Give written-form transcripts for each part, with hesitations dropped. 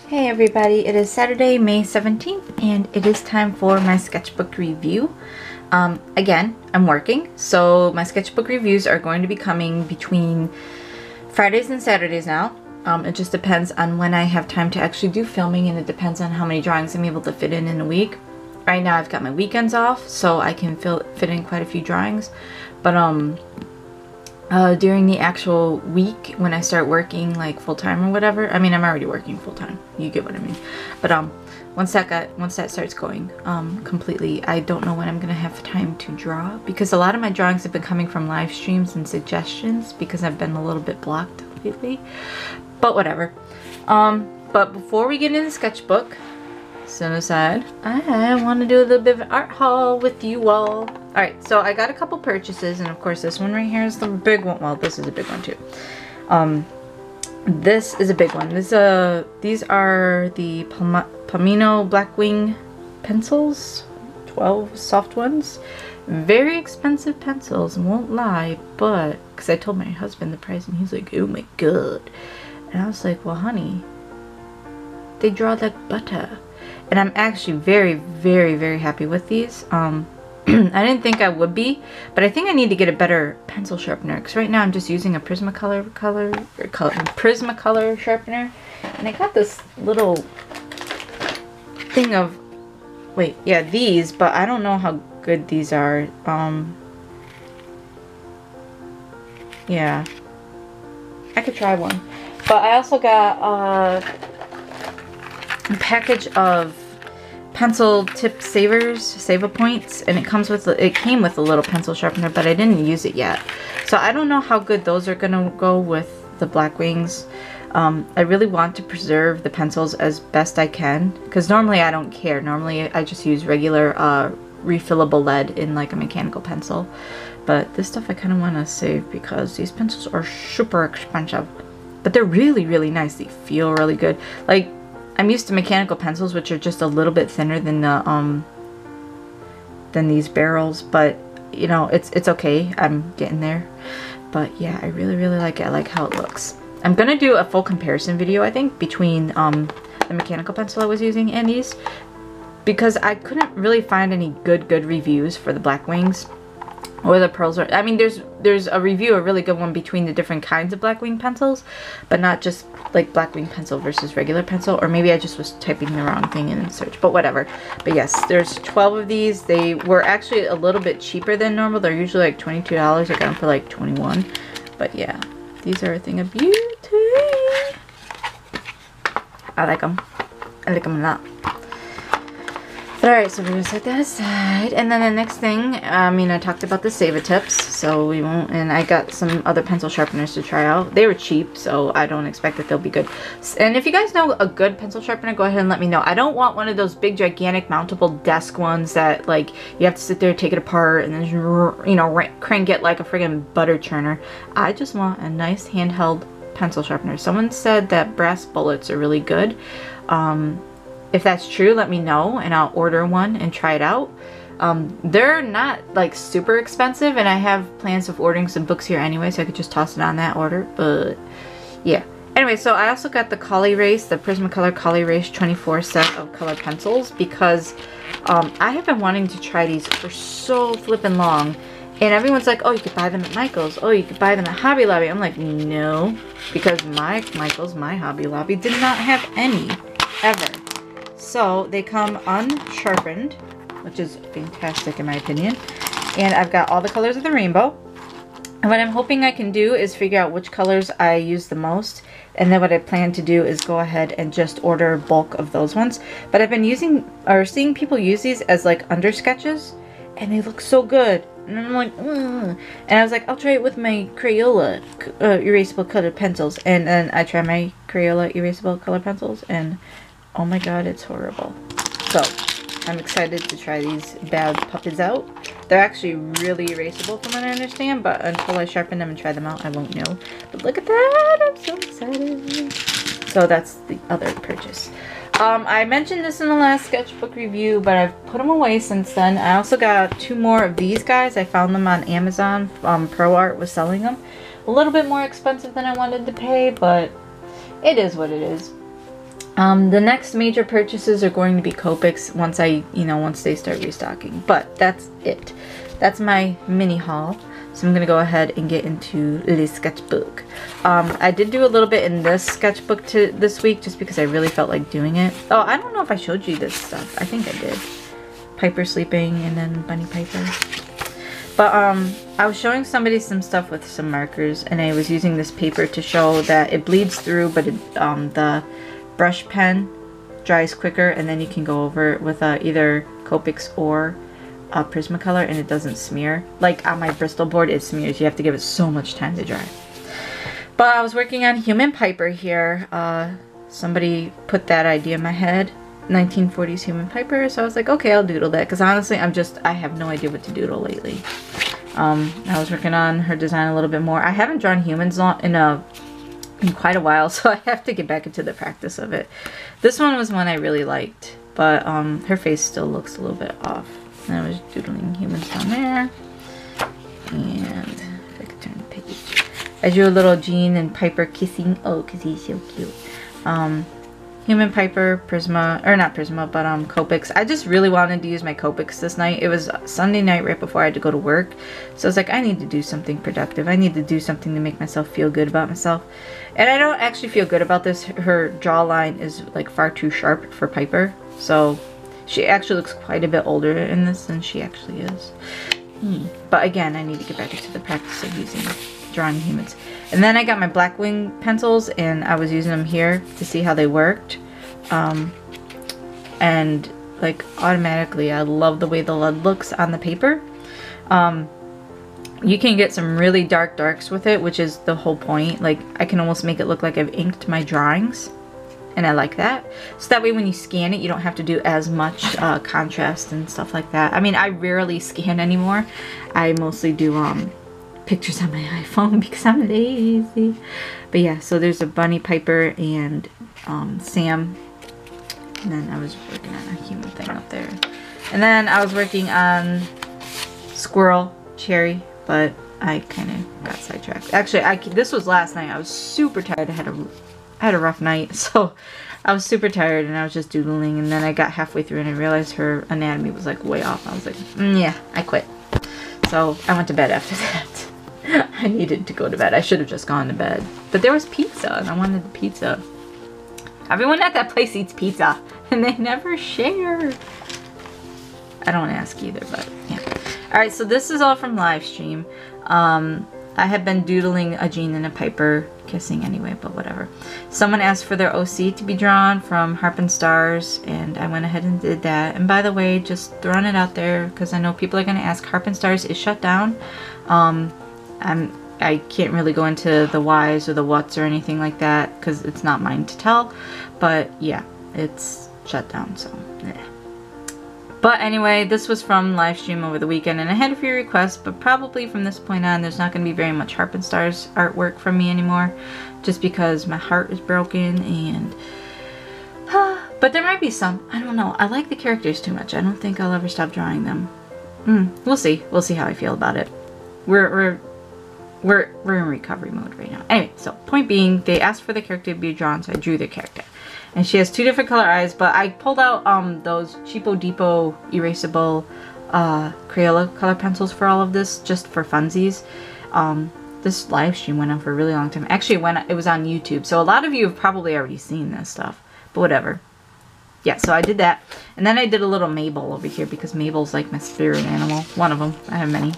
Hey everybody, it is Saturday, May 17th, and it is time for my sketchbook review. Again, I'm working, so my sketchbook reviews are going to be coming between Fridays and Saturdays now. It just depends on when I have time to actually do filming, and it depends on how many drawings I'm able to fit in a week. Right now I've got my weekends off, so I can fit in quite a few drawings, but during the actual week when I start working like full-time or whatever, I mean I'm already working full-time, you get what I mean, but once that starts going completely, I don't know when I'm gonna have time to draw, because a lot of my drawings have been coming from live streams and suggestions because I've been a little bit blocked lately, but whatever. But before we get into the sketchbook, set aside, I want to do a little bit of an art haul with you all. Alright, so I got a couple purchases, and of course this one right here is the big one. Well, this is a big one too. This is a big one. These are the Palomino Blackwing pencils, 12 soft ones. Very expensive pencils, won't lie, but because I told my husband the price and he's like, oh my god. And I was like, well honey, they draw like butter. And I'm actually very, very, very happy with these. I didn't think I would be, but I think I need to get a better pencil sharpener, because right now I'm just using a Prismacolor sharpener, and I got this little thing of, wait, yeah, these, but I don't know how good these are. Yeah, I could try one, but I also got a package of pencil tip saver points, and it came with a little pencil sharpener, but I didn't use it yet, so I don't know how good those are gonna go with the Blackwings. I really want to preserve the pencils as best I can, because normally I don't care. Normally I just use regular refillable lead in like a mechanical pencil, but this stuff I kind of want to save because these pencils are super expensive, but they're really, really nice. They feel really good. Like, I'm used to mechanical pencils, which are just a little bit thinner than the than these barrels, but you know, it's okay. I'm getting there. But yeah, I really, really like it. I like how it looks. I'm gonna do a full comparison video, I think, between the mechanical pencil I was using and these, because I couldn't really find any good reviews for the Blackwings or the pearls. I mean, there's a review, a really good one, between the different kinds of Blackwing pencils, but not just like Blackwing pencil versus regular pencil, or maybe I just was typing the wrong thing in search, but whatever. But yes, there's 12 of these. They were actually a little bit cheaper than normal. They're usually like $22. I got them for like 21. But yeah, these are a thing of beauty. I like them. I like them a lot. Alright, so we're gonna set that aside, and then the next thing, I mean, I talked about the Save Tips, so we won't, and I got some other pencil sharpeners to try out. They were cheap, so I don't expect that they'll be good. And if you guys know a good pencil sharpener, go ahead and let me know. I don't want one of those big, gigantic, mountable desk ones that, like, you have to sit there, take it apart, and then, you know, crank it like a friggin' butter churner. I just want a nice handheld pencil sharpener. Someone said that brass bullets are really good. If that's true, let me know and I'll order one and try it out. They're not like super expensive, and I have plans of ordering some books here anyway, so I could just toss it on that order, but yeah. Anyway, so I also got the the Prismacolor Collie Race 24 set of color pencils, because I have been wanting to try these for so flippin' long, and everyone's like, oh, you could buy them at Michael's, oh, you could buy them at Hobby Lobby. I'm like, no, because my Michael's, my Hobby Lobby did not have any, ever. So they come unsharpened, which is fantastic in my opinion. And I've got all the colors of the rainbow. And what I'm hoping I can do is figure out which colors I use the most. And then what I plan to do is go ahead and just order bulk of those ones. But I've been seeing people use these as like under sketches, and they look so good. And I'm like, ugh. And I was like, I'll try it with my Crayola erasable colored pencils. And then I tried my Crayola erasable color pencils, and oh my god, it's horrible. So I'm excited to try these bad puppies out. They're actually really erasable from what I understand, but until I sharpen them and try them out, I won't know. But look at that, I'm so excited. So that's the other purchase. I mentioned this in the last sketchbook review, but I've put them away since then. I also got 2 more of these guys. I found them on Amazon. Pro Art was selling them. A little bit more expensive than I wanted to pay, but it is what it is. The next major purchases are going to be Copics once once they start restocking. But that's it. That's my mini haul. So I'm going to go ahead and get into the sketchbook. I did do a little bit in this sketchbook this week just because I really felt like doing it. Oh, I don't know if I showed you this stuff. I think I did. Piper sleeping and then Bunny Piper. But I was showing somebody some stuff with some markers, and I was using this paper to show that it bleeds through, but the brush pen dries quicker, and then you can go over it with either Copics or Prismacolor, and it doesn't smear. Like on my Bristol board, it smears. You have to give it so much time to dry. But I was working on Human Piper here. Somebody put that idea in my head, 1940s Human Piper. So I was like, okay, I'll doodle that. Because honestly, I have no idea what to doodle lately. I was working on her design a little bit more. I haven't drawn humans in quite a while, so I have to get back into the practice of it. This one was one I really liked, but her face still looks a little bit off. And I was doodling humans down there. And if I could turn the page. I drew a little Jean and Piper kissing. Oh, because he's so cute. Human Piper, Prisma, or not Prisma, but Copics. I just really wanted to use my Copics this night. It was Sunday night right before I had to go to work. So I was like, I need to do something productive. I need to do something to make myself feel good about myself. And I don't actually feel good about this. Her jawline is like far too sharp for Piper. So she actually looks quite a bit older in this than she actually is. But again, I need to get back into the practice of drawing humans. And then I got my black wing pencils, and I was using them here to see how they worked. And like automatically, I love the way the lead looks on the paper. You can get some really dark darks with it, which is the whole point. Like I can almost make it look like I've inked my drawings. And I like that. So that way when you scan it, you don't have to do as much contrast and stuff like that. I mean, I rarely scan anymore. I mostly do pictures on my iPhone because I'm lazy. But yeah, so there's a Bunny Piper and Sam. And then I was working on a human thing up there. And then I was working on Squirrel, Cherry, but I kind of got sidetracked. Actually, this was last night. I was super tired. I had a rough night, so I was super tired and I was just doodling, and then I got halfway through and I realized her anatomy was like way off. I was like, yeah, I quit. So I went to bed after that. I needed to go to bed. I should have just gone to bed. But there was pizza and I wanted the pizza. Everyone at that place eats pizza and they never share. I don't ask either, but yeah. Alright, so this is all from live stream. I have been doodling a Jean and a Piper kissing anyway, but whatever. Someone asked for their OC to be drawn from Harp and Stars, and I went ahead and did that. And by the way, just throwing it out there because I know people are going to ask, Harp and Stars is shut down. I can't really go into the whys or the whats or anything like that because it's not mine to tell. But yeah, it's shut down, so yeah. But anyway, this was from live stream over the weekend, and I had a few requests, but probably from this point on, there's not going to be very much Harp and Stars artwork from me anymore, just because my heart is broken, and but there might be some. I don't know. I like the characters too much. I don't think I'll ever stop drawing them. We'll see. We'll see how I feel about it. We're in recovery mode right now. Anyway, so point being, they asked for the character to be drawn, so I drew the character. And she has two different color eyes, but I pulled out those Cheapo Depot erasable Crayola color pencils for all of this, just for funsies. This live stream went on for a really long time. Actually, it was on YouTube, so a lot of you have probably already seen this stuff, but whatever. Yeah, so I did that. And then I did a little Mabel over here, because Mabel's like my spirit animal. One of them. I have many.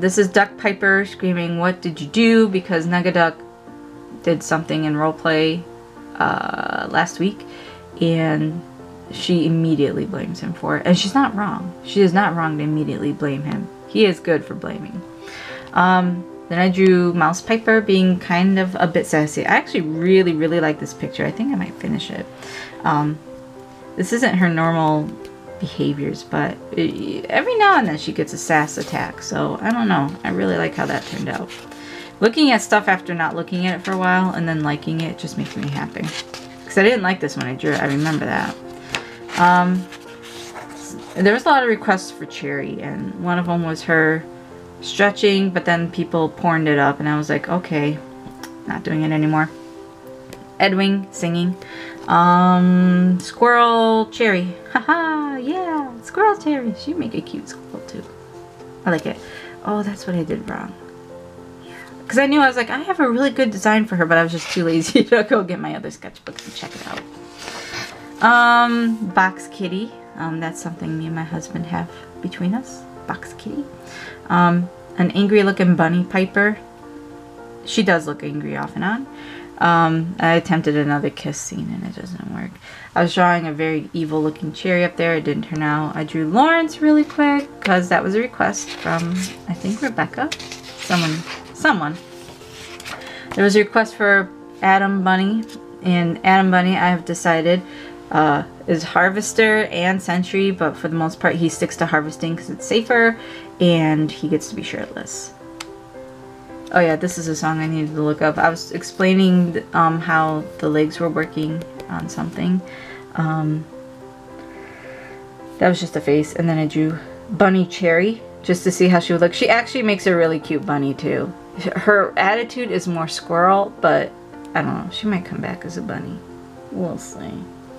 This is Duck Piper screaming, "What did you do?" because Nugaduck did something in roleplay last week, and she immediately blames him for it. And she's not wrong. She is not wrong to immediately blame him. He is good for blaming. Then I drew Mouse Piper being kind of a bit sassy. I actually really, really like this picture. I think I might finish it. This isn't her normal behaviors, but every now and then she gets a sass attack, so I don't know. I really like how that turned out. Looking at stuff after not looking at it for a while and then liking it just makes me happy. Because I didn't like this when I drew it. I remember that. There was a lot of requests for Cherry, and one of them was her stretching, but then people porned it up, and I was like, okay, not doing it anymore. Edwin singing. Squirrel Cherry. Haha, yeah, Squirrel Cherry. She'd make a cute squirrel too. I like it. Oh, that's what I did wrong. Yeah, because I knew, I was like, I have a really good design for her, but I was just too lazy to go get my other sketchbooks and check it out. Box Kitty. That's something me and my husband have between us. Box Kitty. An angry looking bunny Piper. She does look angry off and on. I attempted another kiss scene and it doesn't work. I was drawing a very evil looking cherry up there. It didn't turn out. I drew Lawrence really quick because that was a request from, I think, Rebecca. Someone. There was a request for Adam Bunny, and Adam Bunny, I have decided, is Harvester and Sentry, but for the most part he sticks to Harvesting because it's safer and he gets to be shirtless. Oh yeah, this is a song I needed to look up. I was explaining how the legs were working on something. That was just a face, and then I drew Bunny Cherry just to see how she would look. She actually makes a really cute bunny too. Her attitude is more squirrel, but I don't know. She might come back as a bunny. We'll see.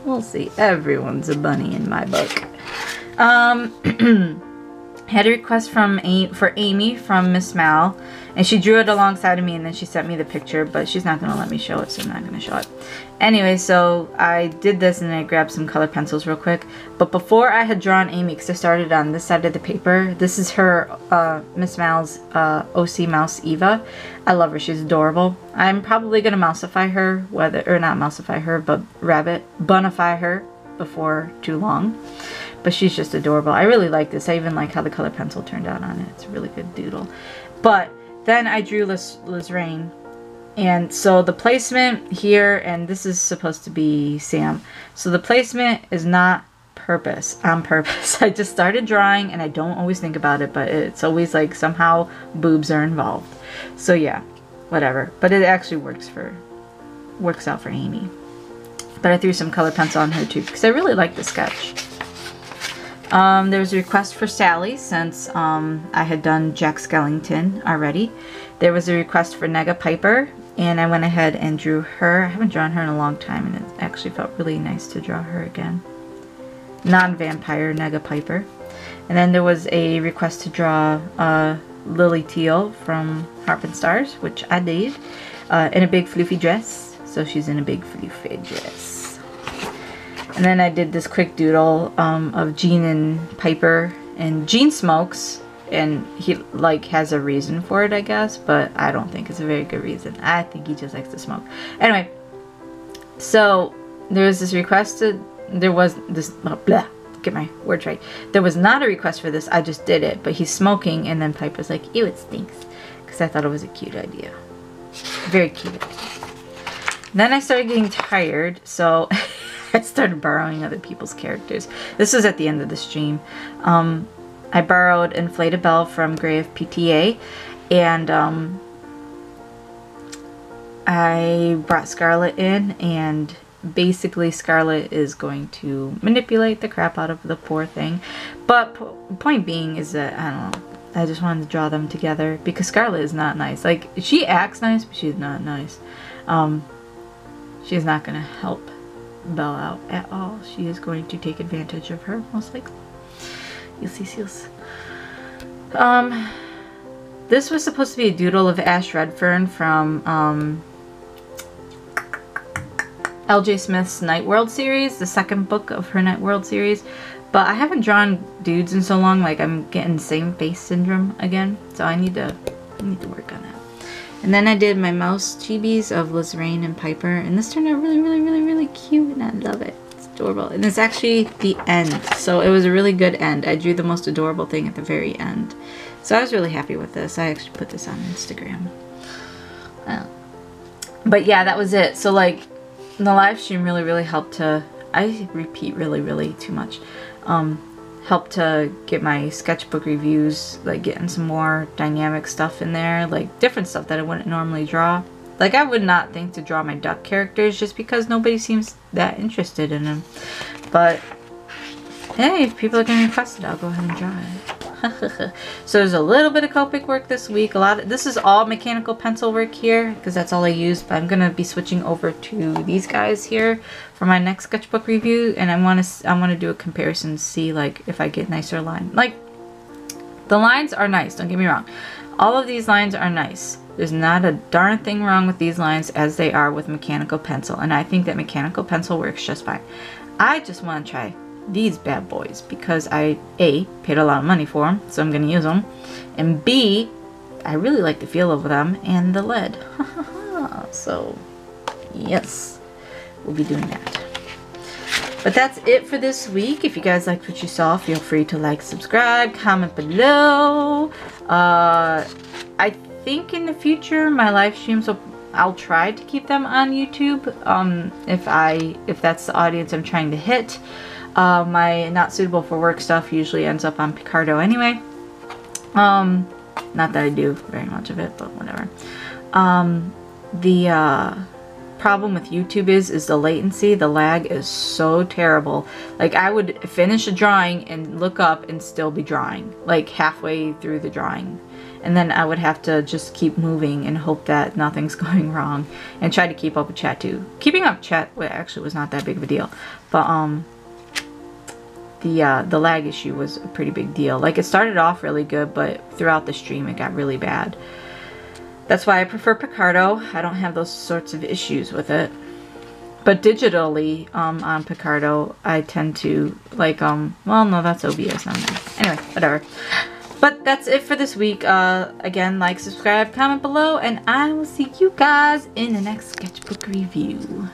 We'll see. Everyone's a bunny in my book. Had a request for Amy from Miss Mal, and she drew it alongside of me, and then she sent me the picture, but she's not going to let me show it, so I'm not going to show it. Anyway, so I did this, and I grabbed some color pencils real quick, but before I had drawn Amy, because I started on this side of the paper, this is her, Miss Mal's OC mouse Eva. I love her. She's adorable. I'm probably going to mousify her, or not mousify her, but rabbit bunify her before too long. But she's just adorable. I really like this. I even like how the color pencil turned out on it. It's a really good doodle. But then I drew Lizraine. And so the placement here, and this is supposed to be Sam. So the placement is not on purpose. I just started drawing and I don't always think about it, but it's always like somehow boobs are involved. So yeah, whatever. But it actually works out for Amy. But I threw some color pencil on her too because I really like the sketch. There was a request for Sally since I had done Jack Skellington already. There was a request for Nega Piper, and I went ahead and drew her. I haven't drawn her in a long time, and it actually felt really nice to draw her again. Non-vampire Nega Piper. And then there was a request to draw Lily Teal from Harp and Stars, which I did, in a big floofy dress. So she's in a big floofy dress. And then I did this quick doodle of Gene and Piper, and Gene smokes, and he like has a reason for it, I guess, but I don't think it's a very good reason. I think he just likes to smoke. Anyway, so there was this request there was this, get my words right. There was not a request for this, I just did it, but he's smoking, and then Piper's like, ew, it stinks, because I thought it was a cute idea. Very cute idea. Then I started getting tired, so I started borrowing other people's characters. This was at the end of the stream. I borrowed Inflated Belle from Gray of PTA, and I brought Scarlet in, and basically Scarlet is going to manipulate the crap out of the poor thing. But point being is that, I don't know, I just wanted to draw them together because Scarlet is not nice. Like, she acts nice, but she's not nice. She's not going to help Belle out at all. She is going to take advantage of her, most likely. You'll see. This was supposed to be a doodle of Ash Redfern from L.J. Smith's Night World series, the second book of her Night World series. But I haven't drawn dudes in so long, like I'm getting same face syndrome again. So I need to work on that. And then I did my mouse chibis of Lizraine and Piper, and this turned out really cute, and I love it. It's adorable. And it's actually the end, so it was a really good end. I drew the most adorable thing at the very end. So I was really happy with this. I actually put this on Instagram. But yeah, that was it. So like, the live stream really helped to, I repeat really too much, helped to get my sketchbook reviews, like getting some more dynamic stuff in there, like different stuff that I wouldn't normally draw. Like, I would not think to draw my duck characters just because nobody seems that interested in them. But hey, if people are going to request it, I'll go ahead and draw it. So there's a little bit of Copic work this week. This is all mechanical pencil work here because that's all I use. But I'm gonna be switching over to these guys here for my next sketchbook review, and I want to do a comparison, see like if I get nicer line. Like the lines are nice. Don't get me wrong. All of these lines are nice. There's not a darn thing wrong with these lines as they are with mechanical pencil, and I think that mechanical pencil works just fine. I just want to try these bad boys because I A, paid a lot of money for them, so I'm going to use them, and B, I really like the feel of them and the lead. So yes, we'll be doing that. But that's it for this week. If you guys liked what you saw, feel free to like, subscribe, comment below. I think in the future my live streams I'll try to keep them on YouTube if that's the audience I'm trying to hit. My not suitable for work stuff usually ends up on Picardo anyway. Not that I do very much of it, but whatever. The problem with YouTube is the latency. The lag is so terrible. Like I would finish a drawing and look up and still be drawing, like halfway through the drawing. And then I would have to just keep moving and hope that nothing's going wrong and try to keep up with chat too. Keeping up with chat actually was not that big of a deal, but the lag issue was a pretty big deal. Like it started off really good, but throughout the stream it got really bad. That's why I prefer Picardo. I don't have those sorts of issues with it. But digitally on Picardo I tend to like well no, that's OBS on there. Anyway, whatever. But that's it for this week. Again, like, subscribe, comment below, and I will see you guys in the next sketchbook review.